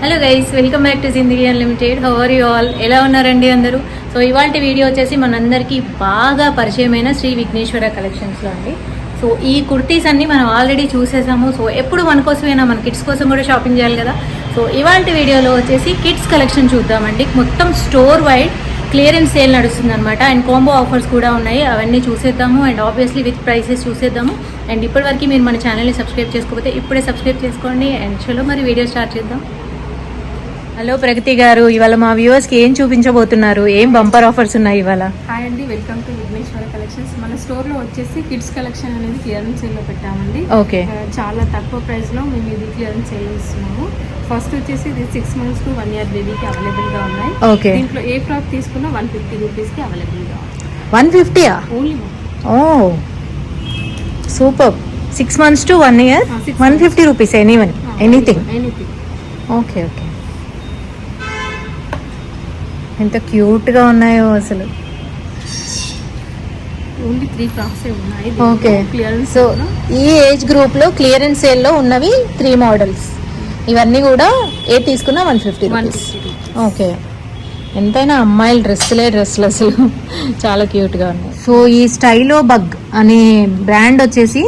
Hello guys, welcome back to Zindagi unlimited. How are you all? ఎలా ఉన్నారండి అందరూ? So ఇవాళ వీడియో వచ్చేసి మనందరికీ బాగా పరిచయమైన శ్రీ విఘ్నేశ్వర కలెక్షన్స్లో అండి. సో ఈ కుర్తీస్ అన్ని మనం ఆల్రెడీ చూసేసాము. సో ఎప్పుడు మన కోసమేనా, మన కిడ్స్ కోసం కూడా షాపింగ్ చేయాలి కదా. సో ఇవాళ వీడియోలో వచ్చేసి కిడ్స్ కలెక్షన్ చూద్దామండి. మొత్తం స్టోర్ వైడ్ క్లియరెన్స్ సేల్ నడుస్తుంది అనమాట. అండ్ కాంబో ఆఫర్స్ కూడా ఉన్నాయి, అవన్నీ చూసేద్దాము. అండ్ ఆబ్వియస్లీ విత్ ప్రైసెస్ చూసేద్దాము. అండ్ ఇప్పటివరకు మీరు మన ఛానల్ని సబ్స్క్రైబ్ చేసుకోకపోతే ఇప్పుడే సబ్స్క్రైబ్ చేసుకోండి. అండ్ చలో మరి వీడియో స్టార్ట్ చేద్దాం. హలో ప్రగతి గారు, ఇవాళ మా వ్యూవర్స్కి ఏం చూపించబోతున్నారు? ఏం బంపర్ ఆఫర్స్ ఉన్నాయి ఇవాళ? హాయ్ అండి, వెల్కమ్ టు విఘ్నేశ్వర కలెక్షన్స్. మన స్టోర్లో వచ్చేసి కిడ్స్ కలెక్షన్ అనేది క్లియరెన్స్ సేల్లో పెట్టామండి. ఓకే, చాలా తక్కువ ప్రైస్లో మేము ఇది క్లియరెన్స్ సేల్ ఇస్తున్నాము. ఫస్ట్ వచ్చేసి ఇది 6 months to 1 year బేబీకి అవైలబుల్గా ఉన్నాయి. ఓకే, దీంట్లో ఏ ఫ్రాక్ తీసుకున్నా 150 రూపీస్కి అవైలబుల్గా ఉంది. 150 ఓన్లీ. ఓ super. 6 months to 1 year 150 rupees anything. Okay okay, ఎంత క్యూట్గా ఉన్నాయో అసలు. ఓన్లీ 3 ఫ్రాక్సే ఉన్నాయి. Okay, clearance. సో ఈ ఏజ్ గ్రూప్లో క్లియరెన్స్ సేల్లో ఉన్నవి 3 మోడల్స్. ఇవన్నీ కూడా ఏ తీసుకున్నా 150 రూపీస్. ఓకే, ఎంతైనా అమ్మాయిల డ్రెస్సులు అసలు చాలా క్యూట్గా ఉన్నాయి. సో ఈ స్టైలో బగ్ అనే బ్రాండ్ వచ్చేసి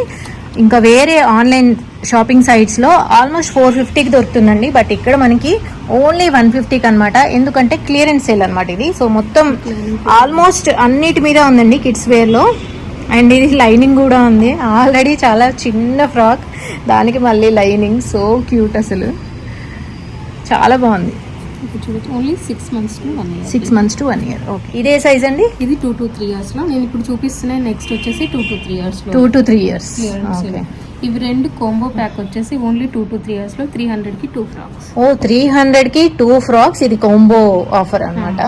ఇంకా వేరే ఆన్లైన్ షాపింగ్ సైట్స్లో ఆల్మోస్ట్ 450కి దొరుకుతుందండి. బట్ ఇక్కడ మనకి ఓన్లీ 150కి అనమాట. ఎందుకంటే క్లియరెన్స్ సేల్ అనమాట ఇది. సో మొత్తం ఆల్మోస్ట్ అన్నిటి మీద ఉందండి కిడ్స్ వేర్లో. అండ్ ఇది లైనింగ్ కూడా ఉంది. ఆల్రెడీ చాలా చిన్న ఫ్రాక్, దానికి మళ్ళీ లైనింగ్. సో క్యూట్ అసలు, చాలా బాగుంది. Only 6 months to 1 year. 6 months to 1 year. Okay, ఇదే సైజ్ అండి? ఇది 2 to 3 years లో నేను ఇప్పుడు చూపిస్తున్నాను. నెక్స్ట్ వచ్చేసి 2 to 3 years లో 2 to 3 years. ఓకే, ఇవి రెండు కాంబో ప్యాక్ వచ్చేసి ఓన్లీ 2 to 3 years లో 300కి 2 ఫ్రాక్స్. ఓ 300కి 2 ఫ్రాక్స్. ఇది కాంబో ఆఫర్ అనమాట.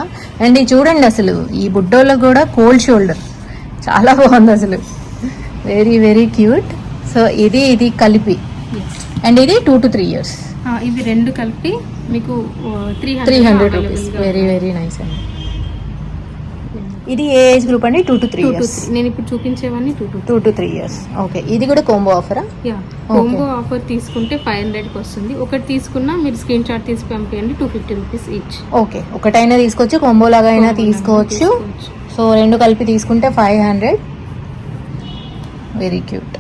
అండ్ ఇది చూడండి అసలు, ఈ బుడ్డోళ్ళకి కూడా కోల్డ్ షోల్డర్ చాలా బాగుంది అసలు, వెరీ వెరీ క్యూట్. సో ఇది కలిపి, అండ్ ఇది 2 to 3 years. ఇవి రెండు కలిపి మీకు 300 రూపీస్. వెరీ వెరీ నైస్ అండి. ఇది ఏ ఏజ్ గ్రూప్ అండి? 2 to 3 years. నేను ఇప్పుడు చూపించేవన్నీ 2 to 3 years. ఓకే, ఇది కూడా కాంబో ఆఫరా? కాంబో ఆఫర్ తీసుకుంటే 500కి వస్తుంది. ఒకటి తీసుకున్నా మీరు స్క్రీన్ షాట్ తీసి పంపించండి. 250 రూపీస్ ఈచ్. ఓకే, ఒకటైనా తీసుకోవచ్చు, కాంబో లాగా అయినా తీసుకోవచ్చు. సో రెండు కలిపి తీసుకుంటే 500. Very cute.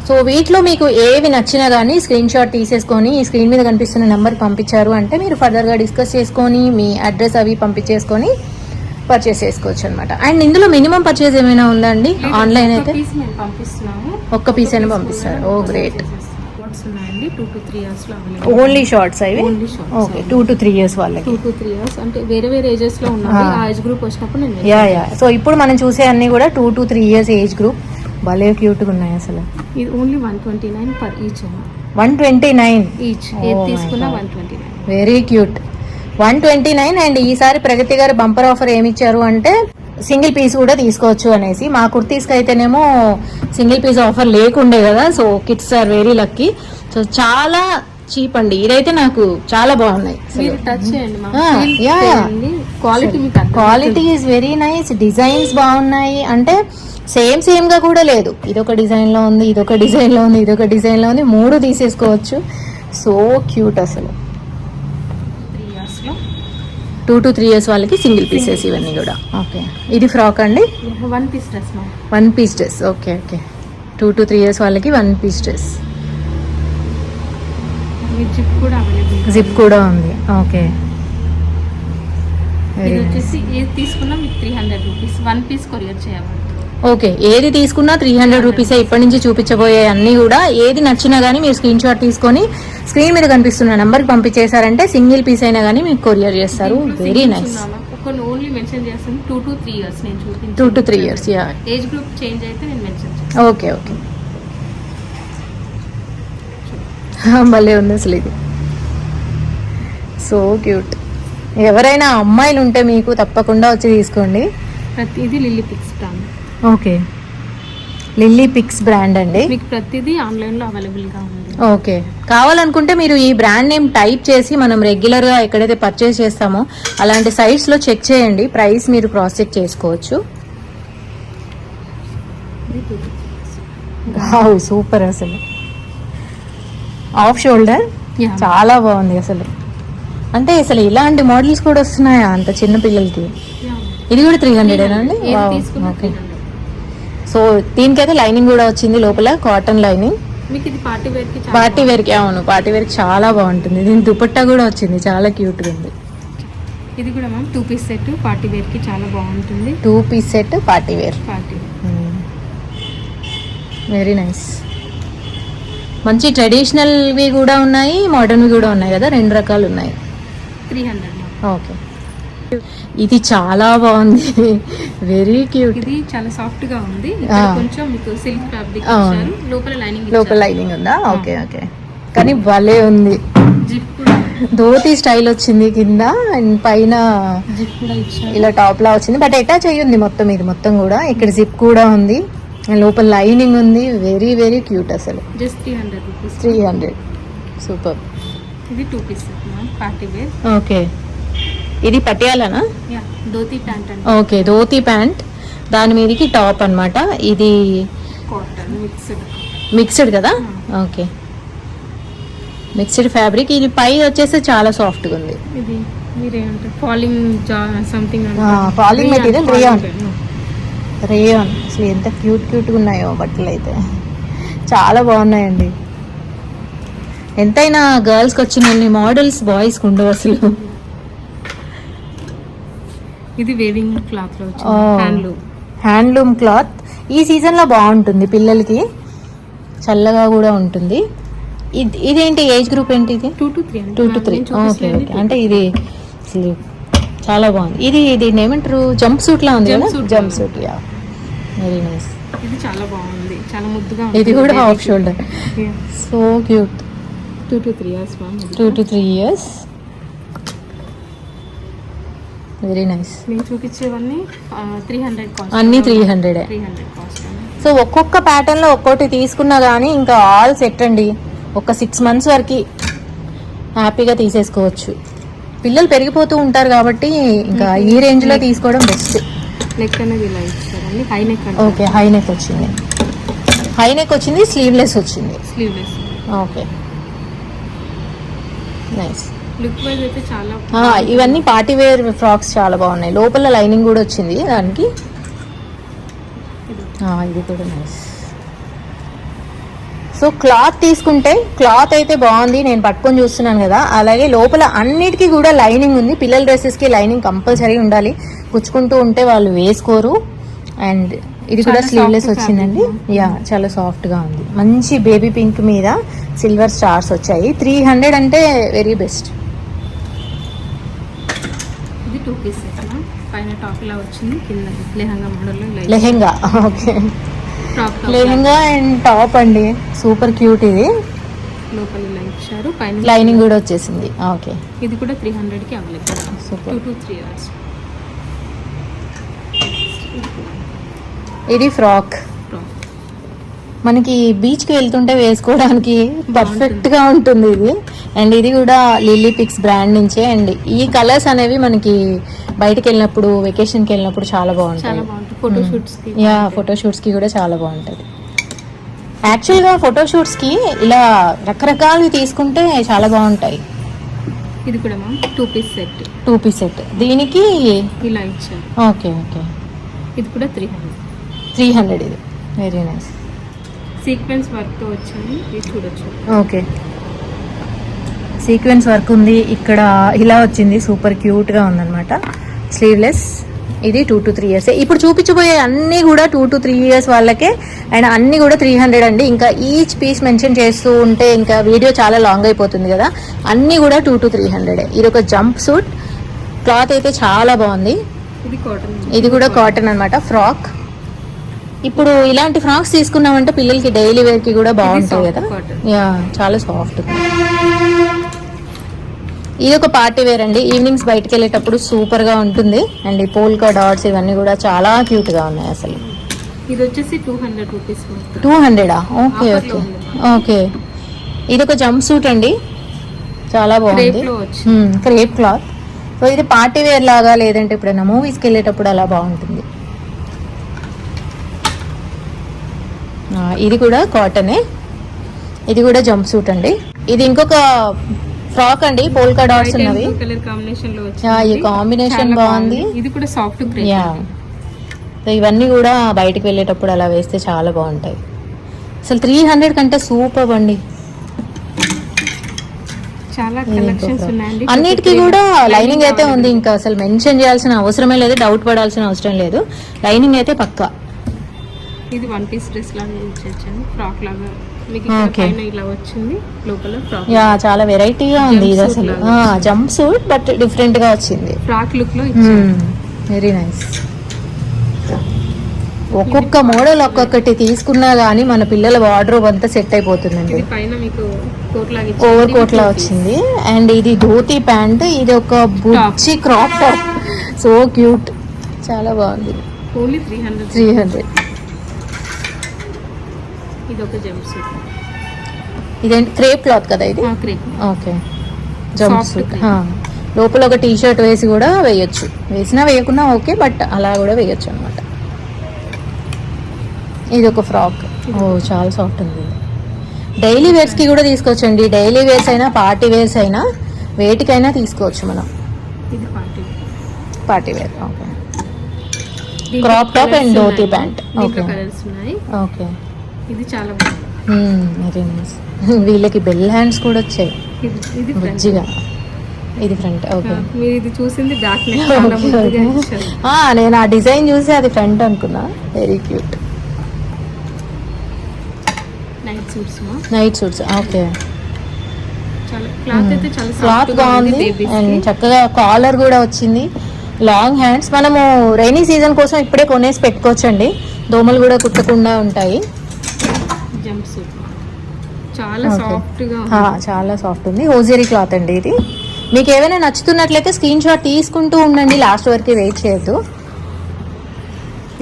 సో వీటిలో మీకు ఏవి నచ్చినా కానీ స్క్రీన్ షాట్ తీసేసుకొని ఈ స్క్రీన్ మీద కనిపిస్తున్న నెంబర్కి పంపించారు అంటే మీరు ఫర్దర్గా డిస్కస్ చేసుకొని మీ అడ్రస్ అవి పంపించేసుకొని పర్చేస్ చేసుకోవచ్చు అనమాట. అండ్ ఇందులో మినిమం పర్చేస్ ఏమైనా ఉందా అండి? ఆన్లైన్ అయితే ఒక్క పీస్ అయినా పంపిస్తారు. ఓ గ్రేట్. 2 to 3 years లో ఓన్లీ షార్ట్స్ అవి? ఓకే, 2 to 3 years వాళ్ళకి. 2 to 3 years అంటే వేరే వేరే ఏజెస్ లో ఉన్నాయి. ఆ ఏజ్ గ్రూప్ వచ్చినప్పుడు నేను యా. సో ఇప్పుడు మనం చూసే అన్ని కూడా 2 to 3 years ఏజ్ గ్రూప్. భలే క్యూట్గా ఉన్నాయి అసలు. ఇది ఓన్లీ 129 పర్ ఈచ్. 129 ఈచ్. ఏది తీసుకున్నా 129. Very cute. 129. అండ్ ఈసారి ప్రగతి గారు బంపర్ ఆఫర్ ఏమి ఇచ్చారు అంటే సింగిల్ పీస్ కూడా తీసుకోవచ్చు అనేసి. మా కుర్తీస్కి అయితేనేమో సింగిల్ పీస్ ఆఫర్ లేకుండే కదా. So kids are very lucky. So చాలా చీప్ అండి. ఇదైతే నాకు చాలా బాగున్నాయి. Quality is very nice. Designs బాగున్నాయి. అంటే సేమ్ గా కూడా లేదు. ఇదొక డిజైన్ లో ఉంది, ఇదొక డిజైన్ లో ఉంది, ఇదొక డిజైన్ లో ఉంది. 3 తీసేసుకోవచ్చు. సో క్యూట్ అసలు. 2 to 3 years వాళ్ళకి సింగిల్ పీసెస్ ఇవన్నీ కూడా. ఓకే, ఇది ఫ్రాక్ అండి? 1 piece dress. 1 piece dress. Okay okay, 2 to 3 years వాళ్ళకి 1 piece డ్రెస్. జిప్ కూడా ఉంది. ఓకే, ఇది వచ్చేసి ఏది తీసుకున్నా మీకు 300 రూపీస్. 1 piece కొరియర్ చేయాలి. ఓకే, ఏది తీసుకున్నా 300 రూపీసే. ఇప్పటి నుంచి చూపించబోయే అన్నీ కూడా ఏది నచ్చినా కానీ మీరు స్క్రీన్ షాట్ తీసుకొని స్క్రీన్ మీద కనిపిస్తున్న నెంబర్కి పంపించేశారంటే సింగిల్ పీస్ అయినా కానీ మీకు కొరియర్ చేస్తారు. Very nice. ఓన్లీ మెన్షన్ చేస్తాను 2 to 3 years. నేను చూపించాను 2 to 3 years. Yeah, age group change అయితే నేను మెన్షన్ చేస్తాను. ఓకే ఓకే, భలే ఉంది అసలు ఇది. So cute. ఎవరైనా అమ్మాయిలు ఉంటే మీకు తప్పకుండా వచ్చి తీసుకోండి. ప్రతిదీ lily picks brand. Okay, lily picks brand అండి. మీకు ప్రతిదీ ఆన్లైన్లో అవైలబుల్గా ఉంది. ఓకే, కావాలనుకుంటే మీరు ఈ బ్రాండ్ నేమ్ టైప్ చేసి మనం రెగ్యులర్గా ఎక్కడైతే పర్చేస్ చేస్తామో అలాంటి సైట్స్లో చెక్ చేయండి. ప్రైస్ మీరు క్రాస్ చెక్ చేసుకోవచ్చు. సూపర్ అసలు. Of shoulder Yeah. చాలా బాగుంది అసలు. అంటే అసలు ఇలాంటి మోడల్స్ కూడా వస్తున్నాయా అంత చిన్న పిల్లలకి? Yeah. ఇది కూడా 300 అండి. ఏది తీసుకున్నా ఓకే. 300. సో దీనికైతే లైనింగ్ కూడా వచ్చింది లోపల, కాటన్ లైనింగ్. మీకు ఇది పార్టీ వేర్ కి చాలా పార్టీ వేర్ కి, అవును పార్టీ వేర్ కి చాలా బాగుంటుంది. దీని దుపట్టా కూడా వచ్చింది, చాలా క్యూట్ గా ఉంది. బాగుంది. ఇది కూడా ma'am 2 piece set party wear కి చాలా బాగుంటుంది. 2 piece set party wear, party very nice. మంచి ట్రెడిషనల్వి కూడా ఉన్నాయి, మోడర్న్వి కూడా ఉన్నాయి కదా, 2 రకాలు ఉన్నాయి. 300 మ్యామ్. ఓకే. ఇది చాలా బాగుంది, వెరీ క్యూట్. ఇది చాలా సాఫ్ట్ గా ఉంది. ఇక్కడ కొంచెం మీకు సిల్క్ ఫ్యాబ్రిక్ అవును. ఇచ్చారు, లోపల లైనింగ్ లోపల లైనింగ్ ఉందా? Okay okay. కానీ భలే ఉంది. జిప్ కూడా ధోతి స్టైల్ వచ్చింది కింద, అండ్ పైన జిప్ కూడా ఇచ్చారు. ఇలా టాప్ లా వచ్చింది, బట్ అటాచ్ అయ్యి ఉంది మొత్తం. ఇది మొత్తం కూడా ఇక్కడ జిప్ కూడా ఉంది, లోపల లైనింగ్ ఉంది. వెరీ వెరీ క్యూట్ అసలు. Just 300 rupees. 300, సూపర్. ఇది 2 piece set ma'am party wear. Okay. ఇది పటియాలానా? Yeah dhoti pant and okay, dhoti pant, దాని మీదకి టాప్ అన్నమాట. ఇది కాటన్ మిక్స్డ్. మిక్స్డ్ కదా? Okay, mixed fabric. ఇది పై వచ్చేసి చాలా సాఫ్ట్ గా ఉంది. ఇది మీరేమంటారు falling something falling material, rayon. అసలు ఎంత క్యూట్ క్యూట్గా ఉన్నాయో బట్టలు అయితే, చాలా బాగున్నాయండి. ఎంతైనా గర్ల్స్కి వచ్చిన మోడల్స్ బాయ్స్కి ఉండవు అసలు. ఇది వేవింగ్ క్లాత్ లో వచ్చింది, హ్యాండ్లూమ్. హ్యాండ్లూమ్ క్లాత్ ఈ సీజన్లో బాగుంటుంది పిల్లలకి, చల్లగా కూడా ఉంటుంది. ఇదేంటి ఏజ్ గ్రూప్ ఏంటి? ఇది 2 to 3. 2 to 3. Okay okay. అంటే ఇది అసలు చాలా బాగుంది. దీన్ని ఏమంటారు, జంప్ సూట్ లా ఉంది కదా? Jump suit, yeah, very nice. ఇది చాలా బాగుంది, చాలా ముద్దుగా ఇది కూడా of shoulder, so cute. 2 to 3 years ma'am. 2 to 3 years, very nice. నేను చూపించేవన్నీ 300 కాస్ట్. అన్ని 300. 300 కాస్ట్. సో ఒక్కొక్క ప్యాటర్న్ లో ఒక్కొక్కటి తీసుకున్నా కానీ ఇంకా ఆల్ సెట్ అండి. ఒక 6 months వరకు హ్యాపీగా తీసేసుకోవచ్చు. పిల్లలు పెరిగిపోతూ ఉంటారు కాబట్టి ఇంకా ఈ రేంజ్ లో తీసుకోవడం బెస్ట్. నెక్ అనేది ఇలా ఇచ్చారండి, high neck. Okay, high neck వచ్చింది, హై నెక్ వచ్చింది, స్లీవ్లెస్ వచ్చింది. Sleeveless. Okay, nice. Look wise అయితే చాలా ఇవన్నీ పార్టీ వేర్ ఫ్రాక్స్ చాలా బాగున్నాయి. లోపల లైనింగ్ కూడా వచ్చింది దానికి. ఇది కూడా నైస్. సో క్లాత్ తీసుకుంటే క్లాత్ అయితే బాగుంది, నేను పట్టుకొని చూస్తున్నాను కదా. అలాగే లోపల అన్నిటికీ కూడా లైనింగ్ ఉంది. పిల్లల డ్రెస్సెస్కి లైనింగ్ కంపల్సరీ ఉండాలి, పుచ్చుకుంటూ ఉంటే వాళ్ళు వేసుకోరు. అండ్ ఇది కూడా స్లీవ్లెస్ వచ్చిందండి. యా, చాలా సాఫ్ట్గా ఉంది. మంచి బేబీ పింక్ మీద సిల్వర్ స్టార్స్ వచ్చాయి. 300 అంటే వెరీ బెస్ట్. ఇది 2 పీస్ సెట్ మ్యామ్. పైన టాప్ ఇలా వచ్చింది, కింద లెహంగా మోడల్లో lehenga. Okay, top lehenga and top అండి, సూపర్ క్యూట్. ఇది లోపల ఇలా ఇచ్చారు, పైన లైనింగ్ కూడా వచ్చేసింది. ఓకే, ఇది కూడా 300 కి అవైలబుల్. సూపర్. 2 to 3 years. ఇది ఫ్రాక్, మనకి బీచ్కి వెళ్తుంటే వేసుకోవడానికి పర్ఫెక్ట్ గా ఉంటుంది ఇది. అండ్ ఇది కూడా లిల్లీ పిక్స్ బ్రాండ్ నుంచే. అండ్ ఈ కలర్స్ అనేవి మనకి బయటకు వెళ్ళినప్పుడు, వెకేషన్కి వెళ్ళినప్పుడు చాలా బాగుంటాయి. చాలా బాగుంటుంది ఫోటోషూట్స్ కి. యా, ఫోటోషూట్స్ కి కూడా చాలా బాగుంటుంది. యాక్చువల్గా ఫోటోషూట్స్ కి ఇలా రకరకాలు తీసుకుంటే చాలా బాగుంటాయి. ఇది కూడా ma'am 2 piece set. 2 piece set, దీనికి ఇలా ఇచ్చారు. Okay okay. ఇది కూడా 300. 300 ఇది, వెరీ నైస్. సీక్వెన్స్ వర్క్ తో వచ్చింది, ఇది చూడొచ్చు. ఓకే, సీక్వెన్స్ వర్క్ ఉంది ఇక్కడ, ఇలా వచ్చింది, సూపర్ క్యూట్ గా ఉందన్నమాట. స్లీవ్లెస్. ఇది 2 to 3 years. ఇప్పుడు చూపించబోయే అన్ని కూడా 2 to 3 years వాళ్ళకే, అండ్ అన్ని కూడా 300 అండి. ఇంకా ఈచ్ పీస్ మెన్షన్ చేస్తూ ఉంటే ఇంకా వీడియో చాలా లాంగ్ అయిపోతుంది కదా. అన్ని కూడా 2 to 300. ఇది ఒక జంప్ సూట్, క్లాత్ అయితే చాలా బాగుంది. ఇది కాటన్. ఇది కూడా కాటన్ అన్నమాట, ఫ్రాక్. ఇప్పుడు ఇలాంటి ఫ్రాక్స్ తీసుకున్నామంటే పిల్లలకి డైలీ వేర్ కి కూడా బాగుంటాయి కదా. యా, చాలా సాఫ్ట్. ఇది ఒక పార్టీ వేర్ అండి, ఈవినింగ్స్ బయటకు వెళ్ళేటప్పుడు సూపర్ గా ఉంటుంది. అండ్ ఈ పోల్కా డాట్స్ ఇవన్నీ కూడా చాలా క్యూట్ గా ఉన్నాయి అసలు. ఇది వచ్చేసి 200 రూపీస్. 200? Okay okay okay. ఇది ఒక జంప్ సూట్ అండి, చాలా బాగుంది, క్రేప్ క్లాత్. సో ఇది పార్టీ వేర్ లాగా, లేదంటే ఎప్పుడైనా మూవీస్కి వెళ్ళేటప్పుడు అలా బాగుంటుంది. ఇది కూడా కాటనే. ఇది కూడా జంప్ సూట్ అండి. ఇది ఇంకొక ఫ్రాక్ అండి, పోల్కా డాట్స్ ఉన్నవి. కలర్ కాంబినేషన్ లో ఈ కాంబినేషన్ బాగుంది. ఇది కూడా సాఫ్ట్ క్రేప్. యా, ఇవన్నీ కూడా బయటికి వెళ్ళేటప్పుడు అలా వేస్తే చాలా బాగుంటాయి. అసలు 300 కంటే సూపర్ అండి. చాలా కలెక్షన్స్ ఉన్నాయండి. అన్నిటికీ కూడా లైనింగ్ అయితే ఉంది, ఇంకా అసలు మెన్షన్ చేయాల్సిన అవసరమే లేదు, డౌట్ పడాల్సిన అవసరం లేదు. లైనింగ్ అయితే పక్కా. ఇది వన్ పీస్ డ్రెస్ లాగా యూజ్ చేయొచ్చు, ఫ్రాక్ లాగా మీకు ఇక్కడ పైన ఇలా వచ్చింది, లోపల ఫ్రాక్. యా, చాలా వెరైటీగా ఉంది ఇది అసలు. జంప్ సూట్ బట్ డిఫరెంట్ గా వచ్చింది, ఫ్రాక్ లుక్ లో. Very nice. ఒక్కొక్క మోడల్ ఒక్కొక్కటి తీసుకున్నా గానీ మన పిల్లల వార్డ్రోబ్ అంతా సెట్ అయిపోతుందండి. ఇది పైన మీకు కోట్ లాగా ఓవర్ కోట్ లా వచ్చింది. అండ్ ఇది ధోతి ప్యాంట్, ఇది ఒక బుచ్చి క్రాప్ టాప్, సో క్యూట్, చాలా బాగుంది. ఓన్లీ 300. ఇది ఒక జంప్ సూట్. ఇదేంటి, క్రేప్ క్లాత్ కదా ఇది? క్రేప్. Okay, jump suit. లోపల ఒక టీ షర్ట్ వేసి కూడా వేయొచ్చు, వేసినా వేయకున్నా ఓకే, బట్ అలా కూడా వేయొచ్చు అనమాట. ఇది ఒక ఫ్రాక్. ఓ, చాలా సాఫ్ట్ ఉంది. డైలీ వేర్స్ కి కూడా తీసుకోవచ్చండి. డైలీ వేర్స్ అయినా పార్టీ వేర్స్ అయినా వేటికైనా తీసుకోవచ్చు మనం. ఇది party wear. Okay, crop top and dhoti pant. Okay okay, ఇది చాలా బాగుంది. Very nice. వీళ్ళకి బెల్ హ్యాండ్స్ కూడా వచ్చాయి, ఇది మంచిగా. ఇది ఫ్రంట్. ఓకే, మీరు ఇది చూసింది బ్యాక్ నెక్. నేను ఆ డిజైన్ చూసి అది ఫ్రంట్ అనుకున్నా. Very cute. Night suits. Okay, cloth బాగుంది అండ్ చక్కగా కాలర్ కూడా వచ్చింది. Long hands. మనము రైనీ సీజన్ కోసం ఇప్పుడే కొనేసి పెట్టుకోవచ్చండి, దోమలు కూడా కుట్టకుండా ఉంటాయి. చాలా సాఫ్ట్ ఉంది. హోజరీ క్లాత్ అండి ఇది. మీకు ఏమైనా నచ్చుతున్నట్లయితే స్క్రీన్ షాట్ తీసుకుంటూ ఉండండి, లాస్ట్ వరకు వెయిట్ చేయొద్దు.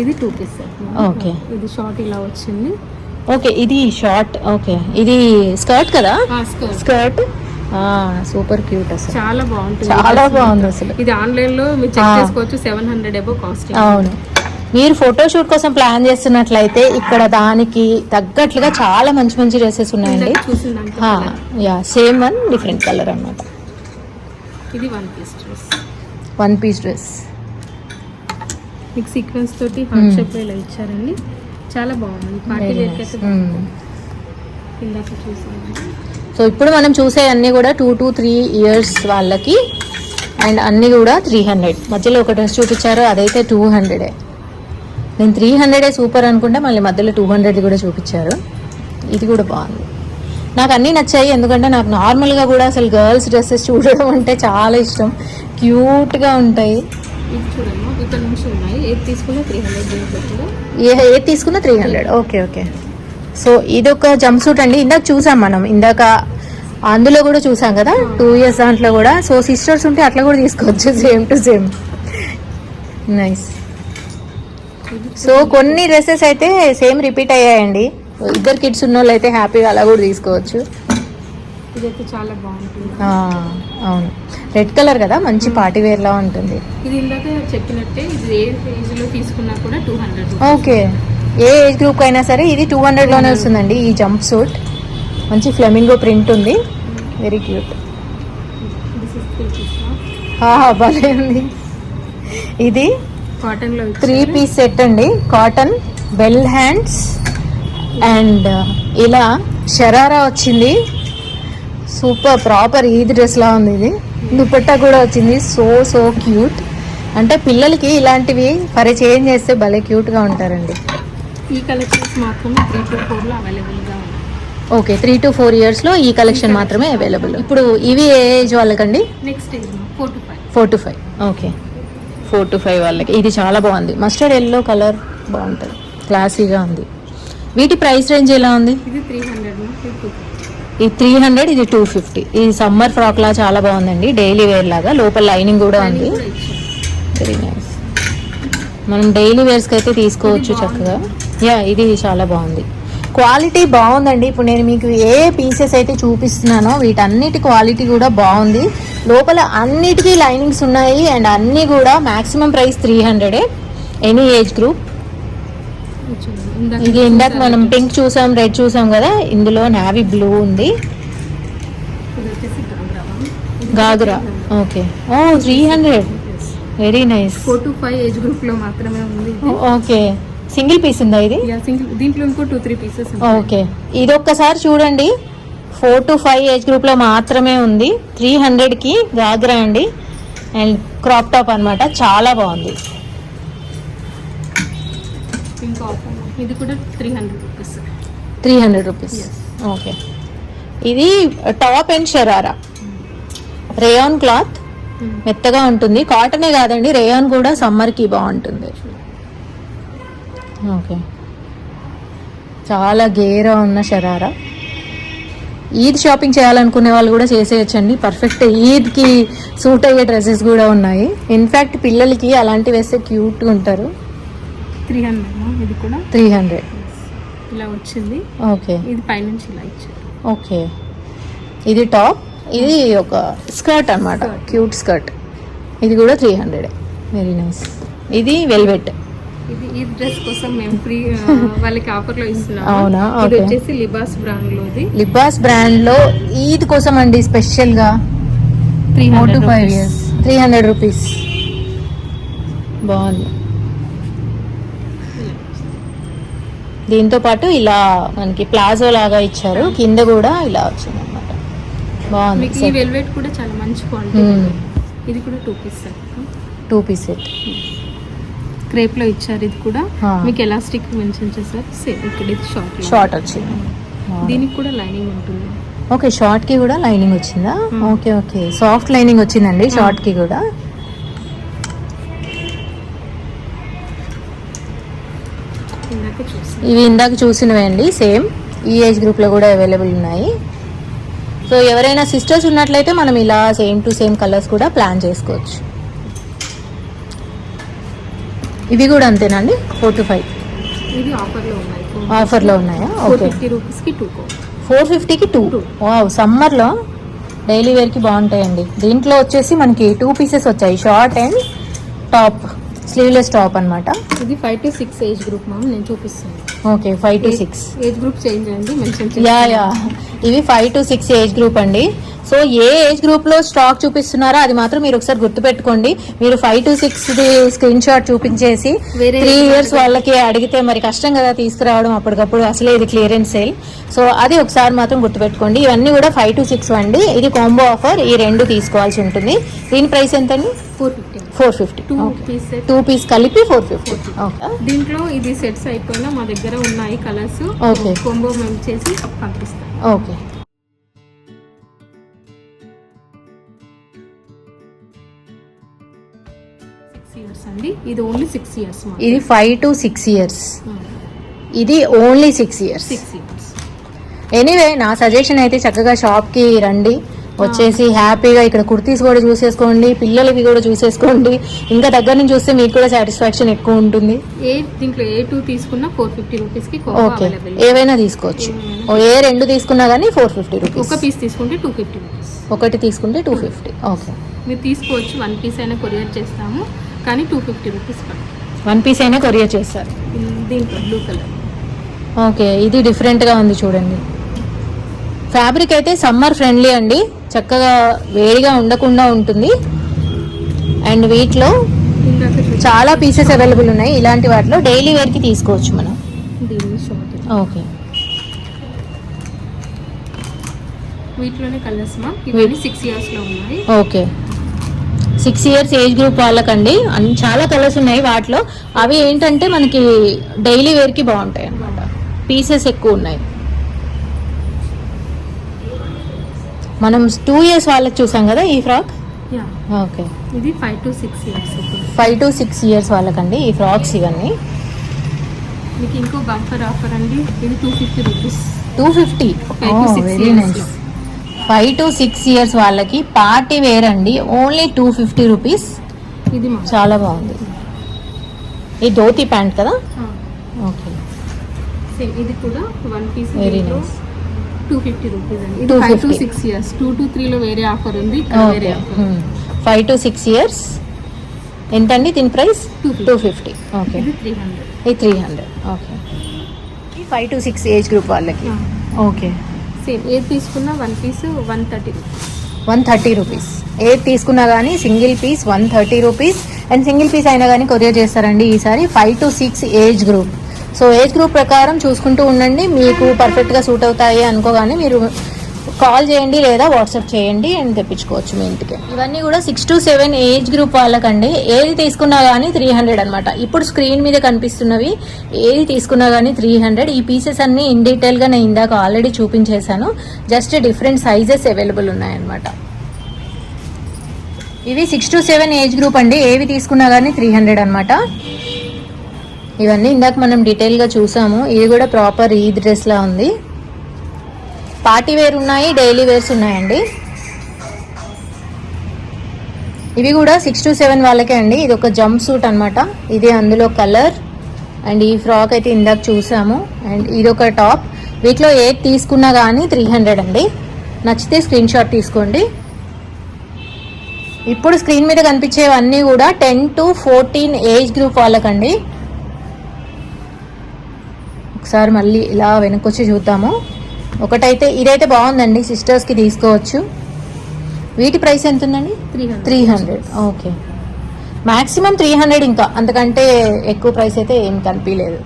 ఇది 2 పీస్. ఓకే, ఇది షార్ట్ ఇలా వచ్చింది. ఓకే, ఇది షార్ట్. ఓకే, ఇది స్కర్ట్ కదా? స్కర్ట్. సూపర్ క్యూట్ అసలు, చాలా బాగుంటుంది. చాలా బాగుంది అసలు. ఇది ఆన్లైన్ లో మీరు చెక్ చేసుకోవచ్చు. 700 అబౌవ్ కాస్ట్. అవును, మీరు ఫోటోషూట్ కోసం ప్లాన్ చేస్తున్నట్లయితే ఇక్కడ దానికి తగ్గట్లుగా చాలా మంచి మంచి డ్రెస్సెస్ ఉన్నాయండి. Yeah, same one different colour అన్నమాట. ఇది వన్ పీస్ డ్రెస్. మీకు సీక్వెన్స్ తోటి హార్ట్ షేప్ లో ఇలా ఇచ్చారండి, చాలా బాగుంది. పార్టీ వేర్ కి అయితే ఇందాక చూసాను. సో ఇప్పుడు మనం చూసే అన్ని కూడా 2 to 3 ఇయర్స్ వాళ్ళకి, అండ్ అన్ని కూడా 300. మధ్యలో ఒక డ్రెస్ చూపించారు, అదైతే 200. నేను 300 సూపర్ అనుకుంటే మళ్ళీ మధ్యలో 200 కూడా చూపించారు. ఇది కూడా బాగుంది, నాకు అన్నీ నచ్చాయి. ఎందుకంటే నాకు నార్మల్గా కూడా అసలు గర్ల్స్ డ్రెస్సెస్ చూడడం అంటే చాలా ఇష్టం, క్యూట్గా ఉంటాయి. ఇది చూడమ్మా, ఇక్కడ నుంచి ఉన్నాయి. ఏది తీసుకున్నా 300. ఏది తీసుకున్నా 300. Okay okay. సో ఇదొక జంప్ సూట్ అండి. ఇందాక చూసాం మనం, ఇందాక అందులో కూడా చూసాం కదా 2 ఇయర్స్ దాంట్లో కూడా. సో సిస్టర్స్ ఉంటే అట్లా కూడా తీసుకోవచ్చు, same to same. Nice. So కొన్ని డ్రెస్సెస్ అయితే సేమ్ రిపీట్ అయ్యాయండి. ఇద్దరు కిడ్స్ ఉన్న వాళ్ళు అయితే హ్యాపీగా అలా కూడా తీసుకోవచ్చు. ఇదైతే చాలా బాగుంటుంది. అవును, రెడ్ కలర్ కదా, మంచి పార్టీ వేర్ లా ఉంటుంది. ఇది ఇందాక చెప్పినట్టే, ఇది ఏ ఏజ్ లో తీసుకున్నా కూడా 200. ఓకే, ఏ ఏజ్ గ్రూప్ అయినా సరే ఇది 200 లోనే వస్తుందండి. ఈ జంప్ సూట్ మంచి ఫ్లెమింగో ప్రింట్ ఉంది, వెరీ క్యూట్. భలే ఉంది. ఇది కాటన్ లో 3 పీస్ సెట్ అండి. కాటన్, బెల్ హ్యాండ్స్ అండ్ ఇలా షరారా వచ్చింది. సూపర్, ప్రాపర్ ఈద్ డ్రెస్ లా ఉంది. ఇది దుపట్టా కూడా వచ్చింది. So cute. అంటే పిల్లలకి ఇలాంటివి పరిచయం చేస్తే భలే క్యూట్ గా ఉంటారండి. ఈ కలెక్షన్స్ మాత్రమే 3 to 4 లో అవైలబుల్ గా ఉన్నాయి. ఓకే, 3 to 4 ఇయర్స్ లో ఈ కలెక్షన్ మాత్రమే అవైలబుల్. ఇప్పుడు ఇవి ఏ ఏజ్ వాళ్ళకండి? Next age 4 to 5. 4 to 5. Okay, 4 to 5 వాళ్ళకి. ఇది చాలా బాగుంది, మస్టర్డ్ ఎల్లో కలర్ బాగుంటుంది, క్లాసీగా ఉంది. వీటి ప్రైస్ రేంజ్ ఎలా ఉంది? ఇది 300, ఇది 300, ఇది 250. ఇది సమ్మర్ ఫ్రాక్ లా చాలా బాగుందండి, డైలీ వేర్ లాగా. లోపల లైనింగ్ కూడా ఉంది, వెరీ నైస్. మనం డైలీ వేర్స్కి అయితే తీసుకోవచ్చు చక్కగా. యా, ఇది చాలా బాగుంది, క్వాలిటీ బాగుందండి. ఇప్పుడు నేను మీకు ఏ పీసెస్ అయితే చూపిస్తున్నానో వీటన్నిటి క్వాలిటీ కూడా బాగుంది. లోపల అన్నిటికీ లైనింగ్స్ ఉన్నాయి అండ్ అన్నీ కూడా maximum price 300. Any age group. ఇది ఇందాక మనం పింక్ చూసాం, రెడ్ చూసాం కదా, ఇందులో నావీ బ్లూ ఉంది. ఇది వచ్చేసి గాగ్రా. ఓకే. ఓ 300. Very nice. 4 to 5 age group లో మాత్రమే ఉంది. ఓకే. సింగిల్ పీస్ ఉందా ఇది? సింగిల్. దీంట్లో ఇంకో 2-3 పీసెస్. ఓకే. ఇది ఒక్కసారి చూడండి, 4 to 5 ఏజ్ గ్రూప్ లో మాత్రమే ఉంది. 300 కి గాగ్రా అండి, అండ్ క్రాప్ టాప్ అన్నమాట. చాలా బాగుంది. ఇంకా ఇది కూడా 300 రూపీస్. 300 రూపీస్. ఓకే. ఇది top and sharara rayon cloth, మెత్తగా ఉంటుంది. కాటనే కాదండి, రేయాన్ కూడా సమ్మర్ కి బాగుంటుంది. ఓకే. చాలా గేరా ఉన్న షరారా. ఈద్ షాపింగ్ చేయాలనుకునే వాళ్ళు కూడా చేసేయచ్చండి. పర్ఫెక్ట్ ఈద్కి సూట్ అయ్యే డ్రెస్సెస్ కూడా ఉన్నాయి. ఇన్ఫ్యాక్ట్ పిల్లలకి అలాంటివి వేస్తే క్యూట్గా ఉంటారు. 300. ఇది కూడా 300 ఇలా వచ్చింది. ఓకే. ఇది పైనుంచి ఇలా ఇచ్చారు. ఓకే. ఇది టాప్, ఇది ఒక స్కర్ట్ అన్నమాట, క్యూట్ స్కర్ట్. ఇది కూడా 300. Very nice. ఇది వెల్వెట్. ఇది ఈ డ్రెస్ కోసం మేము ఫ్రీ వాళ్ళకి ఆఫర్ లో ఇస్తున్నాం. అవునా? ఇది ఓకే. వచ్చేసి లిబాస్ బ్రాండ్ లోది. లిబాస్ బ్రాండ్ లో ఈద్ కోసం అండి స్పెషల్ గా 4 to 5 years 300 రూపీస్. బాగుంది. దీంతో పాటు ఇలా మనకి ప్లాజో లాగా ఇచ్చారు, కింద కూడా ఇలా వచ్చింది అనమాట. బాగుంది. మీకు ఈ వెల్వెట్ కూడా చాలా మంచి క్వాలిటీ. ఇది కూడా 2 పీస్. 2 పీస్ సెట్ క్రేప్ లో ఇచ్చారు. ఇది కూడా ఆ. మీకు ఎలాస్టిక్ మెన్షన్ చేశారు. సేమ్ ఇక్కడ ఇది షార్ట్ వచ్చింది. దీనికి కూడా లైనింగ్ ఉంటుంది. ఓకే. షార్ట్ కి కూడా లైనింగ్ వచ్చిందా? ఓకే. ఓకే. సాఫ్ట్ లైనింగ్ వచ్చిందండి షార్ట్ కి కూడా. ఇందాక చూసి ఇవి ఇందాక చూసినవే అండి, సేమ్ ఈ ఏజ్ గ్రూప్ లో కూడా అవైలబుల్ ఉన్నాయి. సో ఎవరైనా సిస్టర్స్ ఉన్నట్లయితే మనం ఇలా సేమ్ టు సేమ్ కలర్స్ కూడా ప్లాన్ చేసుకోవచ్చు. ఇవి కూడా అంతేనండి, 4 to 5. ఇది ఆఫర్ లో ఉన్నాయి. ఆఫర్లో ఉన్నాయా? ఓకే. 450 రూపీస్ కి 2 కోట్. 450కి 2. వావ్, సమ్మర్లో డైలీ వేర్కి బాగుంటాయండి. దీంట్లో వచ్చేసి మనకి 2 పీసెస్ వచ్చాయి, short and top, sleeveless top అన్నమాట. ఇది 5 to 6 ఏజ్ గ్రూప్ మ్యామ్, నేను చూపిస్తాను. Okay. 5 to 6 age group change అయ్యింది మెన్షన్ యా. ఇవి 5 to 6 ఏజ్ గ్రూప్ అండి. సో ఏ ఏజ్ గ్రూప్ లో స్టాక్ చూపిస్తున్నారో అది మాత్రం మీరు ఒకసారి గుర్తుపెట్టుకోండి. మీరు 5 to 6 స్క్రీన్ షాట్ చూపించేసి వేరే 3 years వాళ్ళకి అడిగితే మరి కష్టం కదా తీసుకురావడం అప్పటికప్పుడు. అసలే ఇది క్లియరెన్స్ సేల్, సో అది ఒకసారి మాత్రం గుర్తుపెట్టుకోండి. ఇవన్నీ కూడా 5 to 6 అండి. ఇది కాంబో ఆఫర్, ఈ రెండు తీసుకోవాల్సి ఉంటుంది. దీని ప్రైస్ ఎంత అండి? 450. 2 పీస్ కలిపి 450. ఓకే. దీంట్లో ఇది సెట్స్ అయిపోయినా మా దగ్గర ఉన్నాయి కలర్స్. ఓకే. కాంబో మేము చేసి పంపిస్తాం. ఓకే. అండి ఇది ఓన్లీ 6 years. ఇది 5 to 6 years. ఇది ఓన్లీ 6 years. 6 years. ఎనీవే నా సజెషన్ అయితే చక్కగా షాప్కి రండి, వచ్చేసి హ్యాపీగా ఇక్కడ కుర్తీస్ కూడా చూసేసుకోండి, పిల్లలకి కూడా చూసేసుకోండి. ఇంకా దగ్గర నుంచి చూస్తే మీకు కూడా సాటిస్ఫాక్షన్ ఎక్కువ ఉంటుంది. దీంట్లో A2 తీసుకున్నా 450 రూపీస్ కి ఓకే. ఏవైనా తీసుకోవచ్చు. ఏ రెండు తీసుకున్నా కానీ 450 రూపీస్. ఒక పీస్ తీసుకుంటే 250 రూపీస్. ఒకటి తీసుకుంటే 250. ఓకే. మీరు తీసుకోవచ్చు. 1 పీస్ అయినా కొరియర్ చేస్తాము, కానీ 250 రూపీస్ పడుతుంది. 1 పీస్ అయినా కొరియర్ చేస్తారు. దీంట్లో బ్లూ కలర్. ఓకే. ఇది డిఫరెంట్గా ఉంది చూడండి. ఫ్యాబ్రిక్ అయితే సమ్మర్ ఫ్రెండ్లీ అండి, చక్కగా వేడిగా ఉండకుండా ఉంటుంది. అండ్ వీటిలో చాలా పీసెస్ అవైలబుల్ ఉన్నాయి. ఇలాంటి వాటిలో డైలీ వేర్కి తీసుకోవచ్చు మనం. ఓకే. వీటిలోనే కలర్స్ మా ఇవన్నీ 6 years లో ఉన్నాయి. ఓకే. 6 years ఏజ్ గ్రూప్ వాళ్ళకండి. చాలా కలర్స్ ఉన్నాయి వాటిలో. అవి ఏంటంటే మనకి డైలీ వేర్కి బాగుంటాయి అన్నమాట. పీసెస్ ఎక్కువ ఉన్నాయి. మనం 2 years వాళ్ళకి చూసాం కదా ఈ ఫ్రాక్. ఓకే. ఇది 5 to 6 years. 5 to 6 years వాళ్ళకండి ఈ ఫ్రాక్స్ ఇవన్నీ. మీకు ఇంకో బంపర్ ఆఫర్ అండి. ఇది 250 rupees. 250. Very nice. 5 to 6 years వాళ్ళకి పార్టీ వేర్ అండి, ఓన్లీ 250 రూపీస్. ఇది చాలా బాగుంది. ఈ ధోతి ప్యాంట్ కదా. ఓకే. సేమ్ ఇది కూడా 1 పీస్. Very nice. 250 రూపీస్ అండి. ఇది 5 to 6 years. 2 to 3 లో వేరే ఆఫర్ ఉంది, ఇక్కడ వేరే ఆఫర్. 5 to 6 years ఎంతండి దీని ప్రైస్? 250. ఓకే. ఇది 300. ఇది 300. ఓకే. 5 to 6 ఏజ్ గ్రూప్ వాళ్ళకి. ఓకే, సేమ్ ఏది తీసుకున్నా 1 పీస్ 130 రూపీస్. 130 రూపీస్. ఏది తీసుకున్నా కానీ single piece 130 rupees. And single piece అయినా కానీ కొరియర్ చేస్తారండి ఈసారి. 5 to 6 age group. So age group ప్రకారం చూసుకుంటూ ఉండండి, మీకు పర్ఫెక్ట్గా సూట్ అవుతాయి అనుకోగానే మీరు కాల్ చేయండి లేదా వాట్సాప్ చేయండి అండ్ తెప్పించుకోవచ్చు మీ ఇంటికి. ఇవన్నీ కూడా 6 to 7 ఏజ్ గ్రూప్ వాళ్ళకండి. ఏది తీసుకున్నా కానీ 300 అనమాట. ఇప్పుడు స్క్రీన్ మీద కనిపిస్తున్నవి ఏది తీసుకున్నా కానీ 300. ఈ పీసెస్ అన్ని ఇన్ డీటెయిల్గా నేను ఇందాక ఆల్రెడీ చూపించేశాను, జస్ట్ డిఫరెంట్ సైజెస్ అవైలబుల్ ఉన్నాయన్నమాట. ఇవి 6 to 7 ఏజ్ గ్రూప్ అండి. ఏవి తీసుకున్నా కానీ 300 అనమాట. ఇవన్నీ ఇందాక మనం డీటెయిల్గా చూసాము. ఇది కూడా ప్రాపర్ ఈద్ డ్రెస్లా ఉంది. పార్టీ వేర్ ఉన్నాయి, డైలీ వేర్స్ ఉన్నాయండి. ఇవి కూడా 6 to 7 వాళ్ళకే అండి. ఇది ఒక జంప్ సూట్ అనమాట. ఇది అందులో కలర్. అండ్ ఈ ఫ్రాక్ అయితే ఇందాక చూసాము. అండ్ ఇది ఒక టాప్. వీటిలో ఏది తీసుకున్నా కానీ 300 అండి. నచ్చితే స్క్రీన్ షాట్ తీసుకోండి. ఇప్పుడు స్క్రీన్ మీద కనిపించేవన్నీ కూడా 10 to 14 ఏజ్ గ్రూప్ వాళ్ళకండి. ఒకసారి మళ్ళీ ఇలా వెనక్కొచ్చి చూద్దాము. ఒకటైతే ఇదైతే బాగుందండి, సిస్టర్స్కి తీసుకోవచ్చు. వీటి ప్రైస్ ఎంత ఉందండి? 300. ఓకే, మ్యాక్సిమం 300, ఇంకా అంతకంటే ఎక్కువ ప్రైస్ అయితే ఏం కనిపించలేదు.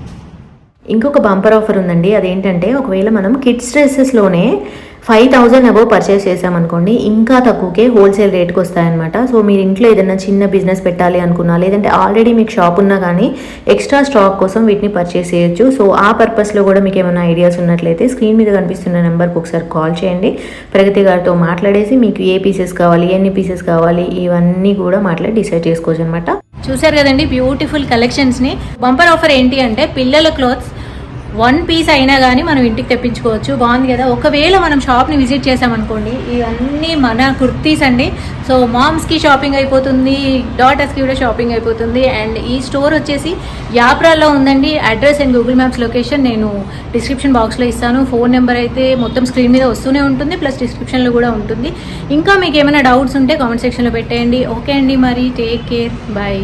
ఇంకొక బంపర్ ఆఫర్ ఉందండి. అదేంటంటే ఒకవేళ మనం కిడ్స్ డ్రెస్సెస్లోనే 5000 అబోవ్ పర్చేస్ చేసామనుకోండి, ఇంకా తక్కువకే హోల్సేల్ రేట్కి వస్తాయన్నమాట. సో మీరు ఇంట్లో ఏదైనా చిన్న బిజినెస్ పెట్టాలి అనుకున్నా, లేదంటే ఆల్రెడీ మీకు షాప్ ఉన్నా కానీ ఎక్స్ట్రా స్టాక్ కోసం వీటిని పర్చేస్ చేయొచ్చు. సో ఆ పర్పస్లో కూడా మీకు ఏమైనా ఐడియాస్ ఉన్నట్లయితే స్క్రీన్ మీద కనిపిస్తున్న నెంబర్కి ఒకసారి కాల్ చేయండి. ప్రగతి గారితో మాట్లాడేసి మీకు ఏ పీసెస్ కావాలి, ఎన్ని పీసెస్ కావాలి, ఇవన్నీ కూడా మాట్లాడి డిసైడ్ చేసుకోవచ్చు అనమాట. చూసారు కదండి బ్యూటిఫుల్ కలెక్షన్స్ని. బంపర్ ఆఫర్ ఏంటి అంటే పిల్లల క్లోత్స్ 1 పీస్ అయినా కానీ మనం ఇంటికి తెప్పించుకోవచ్చు. బాగుంది కదా. ఒకవేళ మనం షాప్ని విజిట్ చేసామనుకోండి, ఇవన్నీ మన కుర్తీస్ అండి. సో మామ్స్కి షాపింగ్ అయిపోతుంది, డాటర్స్కి కూడా షాపింగ్ అయిపోతుంది. అండ్ ఈ స్టోర్ వచ్చేసి యాప్రాలో ఉందండి. Address and Google maps location నేను డిస్క్రిప్షన్ బాక్స్లో ఇస్తాను. ఫోన్ నెంబర్ అయితే మొత్తం స్క్రీన్ మీద వస్తూనే ఉంటుంది, ప్లస్ డిస్క్రిప్షన్లో కూడా ఉంటుంది. ఇంకా మీకు ఏమైనా డౌట్స్ ఉంటే కామెంట్ సెక్షన్లో పెట్టేయండి. ఓకే అండి, మరి టేక్ కేర్, బాయ్.